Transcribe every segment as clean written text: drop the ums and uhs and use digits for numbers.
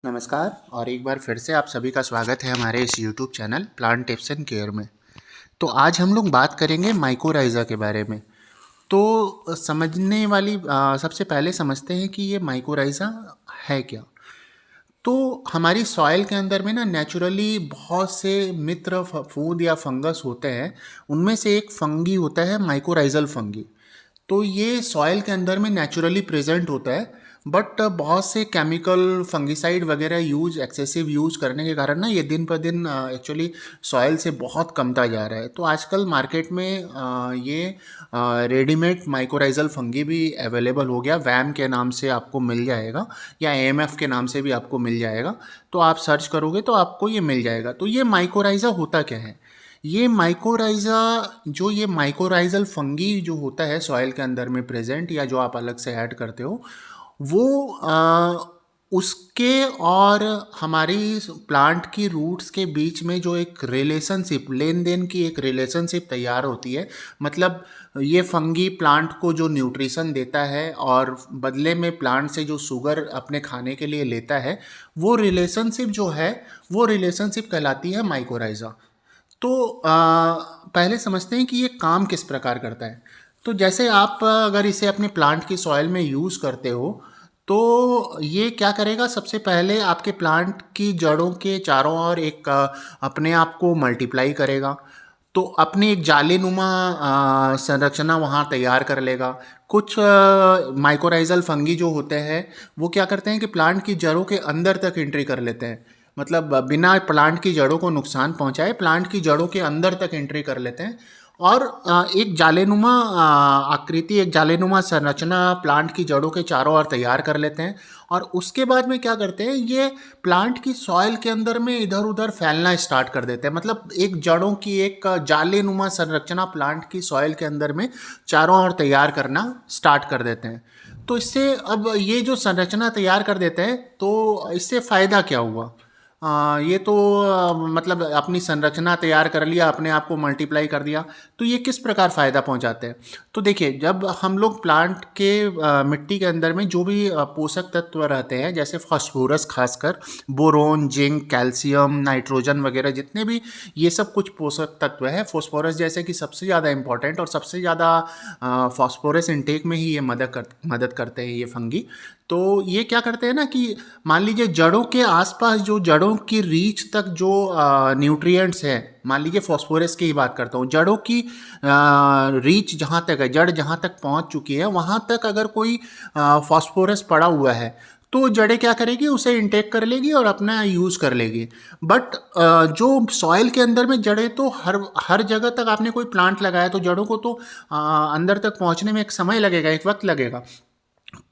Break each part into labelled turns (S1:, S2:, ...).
S1: नमस्कार और एक बार फिर से आप सभी का स्वागत है हमारे इस YouTube channel plant tips and care में। तो आज हम लोग बात करेंगे माइकोराइज़ा के बारे में। तो समझने वाली सबसे पहले समझते हैं कि ये माइकोराइज़ा है क्या। तो हमारी सॉइल के अंदर में ना नेचुरली बहुत से मित्र फूड या फंगस होते हैं। उनमें से एक फंगी होता है माइकोराइजल फंगी। तो ये सॉइल के अंदर में नेचुरली प्रेजेंट होता है, बट बहुत से केमिकल फंगिसाइड वगैरह एक्सेसिव यूज़ करने के कारण ना ये दिन पर दिन एक्चुअली सॉइल से बहुत कमता जा रहा है। तो आजकल मार्केट में ये रेडीमेड माइकोराइजल फंगी भी अवेलेबल हो गया। वैम के नाम से आपको मिल जाएगा या एएमएफ के नाम से भी आपको मिल जाएगा। तो आप सर्च करोगे तो आपको ये मिल जाएगा। तो ये माइकोराइज़ा होता क्या है? ये माइकोराइजल फंगी जो होता है सॉइल के अंदर में प्रेजेंट या जो आप अलग से ऐड करते हो, वो उसके और हमारी प्लांट की रूट्स के बीच में जो एक रिलेशनशिप, लेन देन की एक रिलेशनशिप तैयार होती है। मतलब ये फंगी प्लांट को जो न्यूट्रिशन देता है और बदले में प्लांट से जो शुगर अपने खाने के लिए लेता है, वो रिलेशनशिप जो है वो रिलेशनशिप कहलाती है माइकोराइज़ा। तो पहले समझते हैं कि ये काम किस प्रकार करता है। तो जैसे आप अगर इसे अपने प्लांट की सॉइल में यूज़ करते हो, तो ये क्या करेगा, सबसे पहले आपके प्लांट की जड़ों के चारों ओर एक अपने आप को मल्टीप्लाई करेगा। तो अपनी एक जालीनुमा संरचना वहाँ तैयार कर लेगा। कुछ माइकोराइजल फंगी जो होते हैं वो क्या करते हैं कि प्लांट की जड़ों के अंदर तक एंट्री कर लेते हैं। मतलब बिना प्लांट की जड़ों को नुकसान पहुंचाए प्लांट की जड़ों के अंदर तक एंट्री कर लेते हैं और एक जालेनुमा आकृति, एक जालेनुमा संरचना प्लांट की जड़ों के चारों ओर तैयार कर लेते हैं। और उसके बाद में क्या करते हैं, ये प्लांट की सॉइल के अंदर में इधर उधर फैलना स्टार्ट कर देते हैं। मतलब एक जड़ों की एक जालेनुमा संरचना प्लांट की सॉइल के अंदर में चारों ओर तैयार करना स्टार्ट कर देते हैं। तो इससे अब ये जो संरचना तैयार कर देते हैं, तो इससे फ़ायदा क्या हुआ? ये तो मतलब अपनी संरचना तैयार कर लिया, अपने आप को मल्टीप्लाई कर दिया। तो ये किस प्रकार फ़ायदा पहुंचाते हैं? तो देखिए, जब हम लोग प्लांट के मिट्टी के अंदर में जो भी पोषक तत्व रहते हैं, जैसे फास्फोरस, खासकर बोरोन, जिंक, कैल्शियम, नाइट्रोजन वगैरह जितने भी ये सब कुछ पोषक तत्व है, फास्फोरस जैसे कि सबसे ज़्यादा इंपॉर्टेंट और सबसे ज़्यादा फास्फोरस इनटेक में ही ये मदद करते हैं ये फंगी। तो ये क्या करते हैं ना कि मान लीजिए जड़ों के आसपास, जो जड़ों की रीच तक जो न्यूट्रिएंट्स हैं, मान लीजिए फॉस्फोरस की ही बात करता हूँ, जड़ों की रीच जहाँ तक है, जड़ जहाँ तक पहुँच चुकी है वहाँ तक अगर कोई फॉस्फोरस पड़ा हुआ है, तो जड़ें क्या करेगी, उसे इंटेक कर लेगी और अपना यूज़ कर लेगी। बट जो सॉइल के अंदर में जड़ें, तो हर हर जगह तक आपने कोई प्लांट लगाया तो जड़ों को तो अंदर तक पहुँचने में एक समय लगेगा, एक वक्त लगेगा।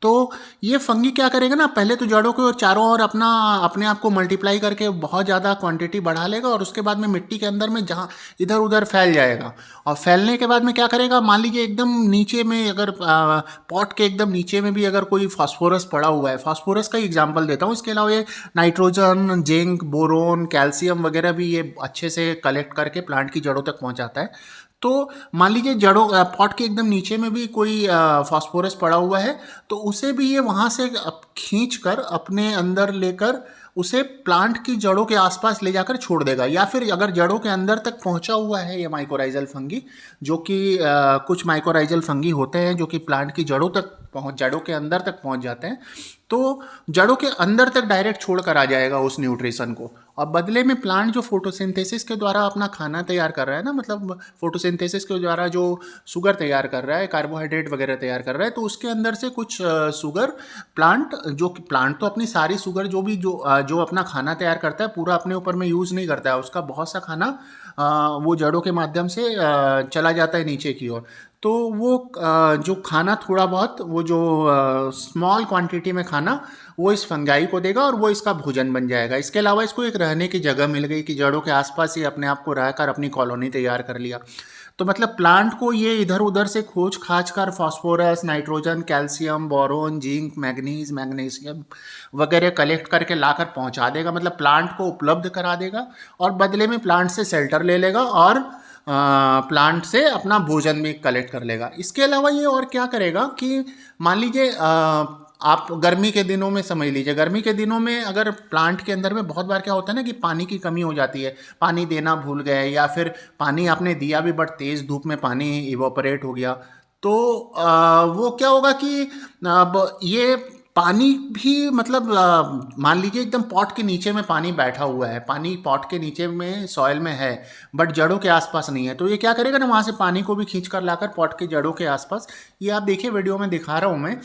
S1: तो ये फंगी क्या करेगा ना, पहले तो जड़ों को चारों ओर अपने आप को मल्टीप्लाई करके बहुत ज़्यादा क्वांटिटी बढ़ा लेगा और उसके बाद में मिट्टी के अंदर में जहाँ इधर उधर फैल जाएगा। और फैलने के बाद में क्या करेगा, मान लीजिए एकदम नीचे में अगर पॉट के एकदम नीचे में भी अगर कोई फास्फोरस पड़ा हुआ है, फास्फोरस का एग्जाम्पल देता हूँ, इसके अलावा ये नाइट्रोजन, जिंक, बोरोन, कैल्शियम वगैरह भी ये अच्छे से कलेक्ट करके प्लांट की जड़ों तक पहुँचाता है। तो मान लीजिए जड़ों पॉट के एकदम नीचे में भी कोई फास्फोरस पड़ा हुआ है, तो उसे भी ये वहाँ से खींच कर अपने अंदर लेकर उसे प्लांट की जड़ों के आसपास ले जाकर छोड़ देगा। या फिर अगर जड़ों के अंदर तक पहुँचा हुआ है ये माइकोराइजल फंगी, जो कि कुछ माइकोराइजल फंगी होते हैं जो कि प्लांट की जड़ों के अंदर तक पहुँच जाते हैं, तो जड़ों के अंदर तक डायरेक्ट छोड़ कर आ जाएगा उस न्यूट्रिशन को। और बदले में प्लांट जो फोटोसिंथेसिस के द्वारा अपना खाना तैयार कर रहा है ना, मतलब फोटोसिंथेसिस के द्वारा जो शुगर तैयार कर रहा है, कार्बोहाइड्रेट वगैरह तैयार कर रहा है, तो उसके अंदर से कुछ शुगर प्लांट तो अपनी सारी शुगर जो अपना खाना तैयार करता है पूरा अपने ऊपर में यूज़ नहीं करता है, उसका बहुत सा खाना वो जड़ों के माध्यम से चला जाता है नीचे की ओर। तो वो जो खाना थोड़ा बहुत, वो जो स्मॉल क्वांटिटी में खाना, वो इस फंगाई को देगा और वो इसका भोजन बन जाएगा। इसके अलावा इसको एक रहने की जगह मिल गई कि जड़ों के आसपास ही अपने आप को रहकर अपनी कॉलोनी तैयार कर लिया। तो मतलब प्लांट को ये इधर उधर से खोज खाज कर phosphorus, nitrogen, calcium, boron, zinc, magnesium वगैरह कलेक्ट करके लाकर पहुंचा देगा। मतलब प्लांट को उपलब्ध करा देगा और बदले में प्लांट से शेल्टर ले लेगा और प्लांट से अपना भोजन भी कलेक्ट कर लेगा। इसके अलावा ये और क्या करेगा कि मान लीजिए आप गर्मी के दिनों में समझ लीजिए, गर्मी के दिनों में अगर प्लांट के अंदर में बहुत बार क्या होता है ना कि पानी की कमी हो जाती है, पानी देना भूल गए या फिर पानी आपने दिया भी बट तेज़ धूप में पानी इवोपरेट हो गया, तो वो क्या होगा कि अब ये पानी भी मतलब मान लीजिए एकदम पॉट के नीचे में पानी बैठा हुआ है, पानी पॉट के नीचे में सॉइल में है बट जड़ों के आसपास नहीं है, तो ये क्या करेगा ना वहाँ से पानी को भी खींच कर लाकर पॉट की जड़ों के आसपास, ये आप देखिए वीडियो में दिखा रहा हूँ मैं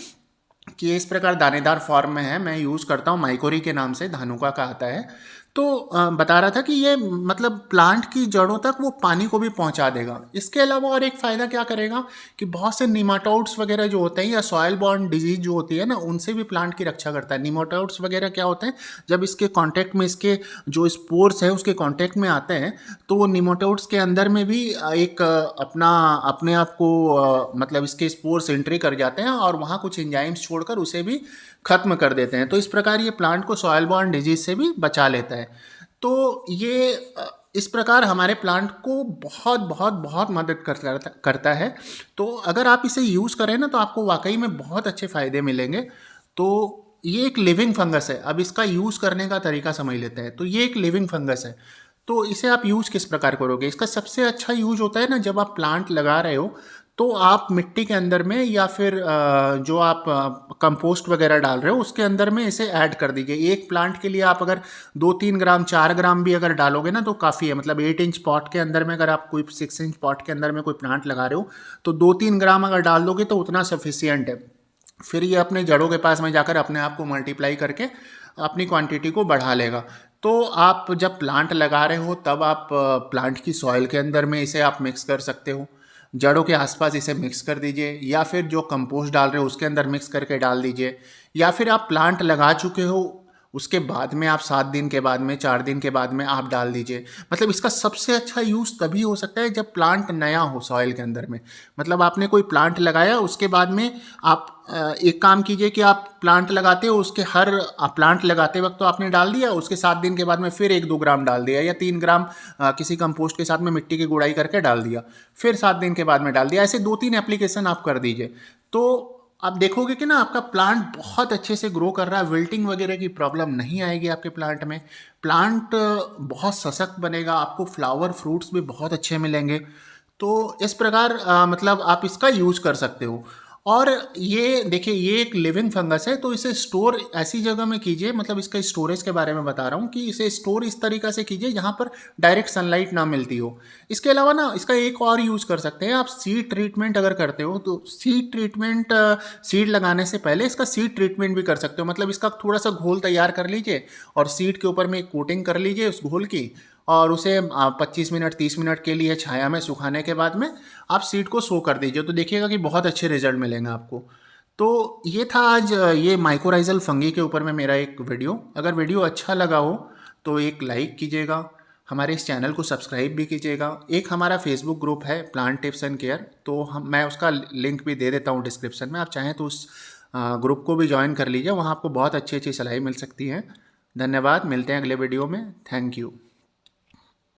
S1: कि ये इस प्रकार दानेदार फॉर्म में है। मैं यूज़ करता हूँ माइकोरी के नाम से, धानुका का आता है। तो बता रहा था कि ये मतलब प्लांट की जड़ों तक वो पानी को भी पहुंचा देगा। इसके अलावा और एक फ़ायदा क्या करेगा कि बहुत से निमाटोड्स वगैरह जो होते हैं या सॉयल बॉर्न डिजीज जो होती है ना, उनसे भी प्लांट की रक्षा करता है। निमाटोड्स वगैरह क्या होते हैं, जब इसके कांटेक्ट में इसके जो स्पोर्स है उसके कांटेक्ट में आते हैं तो वो निमाटोड्स के अंदर में भी एक अपना अपने आप को मतलब इसके स्पोर्स एंट्री कर जाते हैं और वहाँ कुछ एंजाइम्स छोड़कर उसे भी खत्म कर देते हैं। तो इस प्रकार ये प्लांट को सॉयल बॉर्न डिजीज से भी बचा लेता है। तो ये इस प्रकार हमारे प्लांट को बहुत बहुत बहुत मदद करता है। तो अगर आप इसे यूज़ करें ना तो आपको वाकई में बहुत अच्छे फ़ायदे मिलेंगे। तो ये एक लिविंग फंगस है। अब इसका यूज़ करने का तरीका समझ लेते हैं। तो ये एक लिविंग फंगस है, तो इसे आप यूज़ किस प्रकार करोगे? इसका सबसे अच्छा यूज़ होता है ना, जब आप प्लांट लगा रहे हो तो आप मिट्टी के अंदर में या फिर जो आप कंपोस्ट वगैरह डाल रहे हो उसके अंदर में इसे ऐड कर दीजिए। एक प्लांट के लिए आप अगर 2-3 ग्राम 4 ग्राम भी अगर डालोगे ना तो काफ़ी है। मतलब 8 इंच पॉट के अंदर में अगर आप कोई 6 इंच पॉट के अंदर में कोई प्लांट लगा रहे हो तो 2-3 ग्राम अगर डाल दोगे तो उतना सफिशियंट है। फिर ये अपने जड़ों के पास में जाकर अपने आप को मल्टीप्लाई करके अपनी क्वांटिटी को बढ़ा लेगा। तो आप जब प्लांट लगा रहे हो तब आप प्लांट की सॉइल के अंदर में इसे आप मिक्स कर सकते हो, जड़ों के आसपास इसे मिक्स कर दीजिए, या फिर जो कंपोस्ट डाल रहे हो उसके अंदर मिक्स करके डाल दीजिए, या फिर आप प्लांट लगा चुके हो उसके बाद में आप 7 दिन के बाद में 4 दिन के बाद में आप डाल दीजिए। मतलब इसका सबसे अच्छा यूज़ तभी हो सकता है जब प्लांट नया हो सॉइल के अंदर में। मतलब आपने कोई प्लांट लगाया उसके बाद में आप एक काम कीजिए कि आप प्लांट लगाते हो उसके हर प्लांट लगाते वक्त तो आपने डाल दिया, उसके 7 दिन के बाद में फिर 1-2 ग्राम डाल दिया या 3 ग्राम किसी कंपोस्ट के साथ में मिट्टी की गुड़ाई करके डाल दिया, फिर 7 दिन के बाद में डाल दिया। ऐसे 2-3 एप्लीकेशन आप कर दीजिए तो आप देखोगे कि ना आपका प्लांट बहुत अच्छे से ग्रो कर रहा है। विल्टिंग वगैरह की प्रॉब्लम नहीं आएगी आपके प्लांट में। प्लांट बहुत सशक्त बनेगा, आपको फ्लावर फ्रूट्स भी बहुत अच्छे मिलेंगे। तो इस प्रकार मतलब आप इसका यूज़ कर सकते हो। और ये देखिए ये एक लिविंग फंगस है, तो इसे स्टोर ऐसी जगह में कीजिए, मतलब इसका स्टोरेज के बारे में बता रहा हूँ कि इसे स्टोर इस तरीक़ा से कीजिए जहाँ पर डायरेक्ट सनलाइट ना मिलती हो। इसके अलावा ना इसका एक और यूज़ कर सकते हैं आप, सीड ट्रीटमेंट अगर करते हो तो सीड ट्रीटमेंट सीड लगाने से पहले इसका सीड ट्रीटमेंट भी कर सकते हो। मतलब इसका थोड़ा सा घोल तैयार कर लीजिए और सीड के ऊपर में एक कोटिंग कर लीजिए उस घोल की, और उसे 25 मिनट 30 मिनट के लिए छाया में सुखाने के बाद में आप सीड को सो कर दीजिए, तो देखिएगा कि बहुत अच्छे रिजल्ट मिलेंगे आपको। तो ये था आज ये माइकोराइजल फंगी के ऊपर में मेरा एक वीडियो। अगर वीडियो अच्छा लगा हो तो एक लाइक कीजिएगा, हमारे इस चैनल को सब्सक्राइब भी कीजिएगा। एक हमारा फेसबुक ग्रुप है प्लांट टिप्स एंड केयर, तो मैं उसका लिंक भी दे देता हूँ डिस्क्रिप्शन में, आप चाहें तो उस ग्रुप को भी ज्वाइन कर लीजिए, वहाँ आपको बहुत अच्छी अच्छी सलाह मिल सकती है। धन्यवाद, मिलते हैं अगले वीडियो में। Thank you.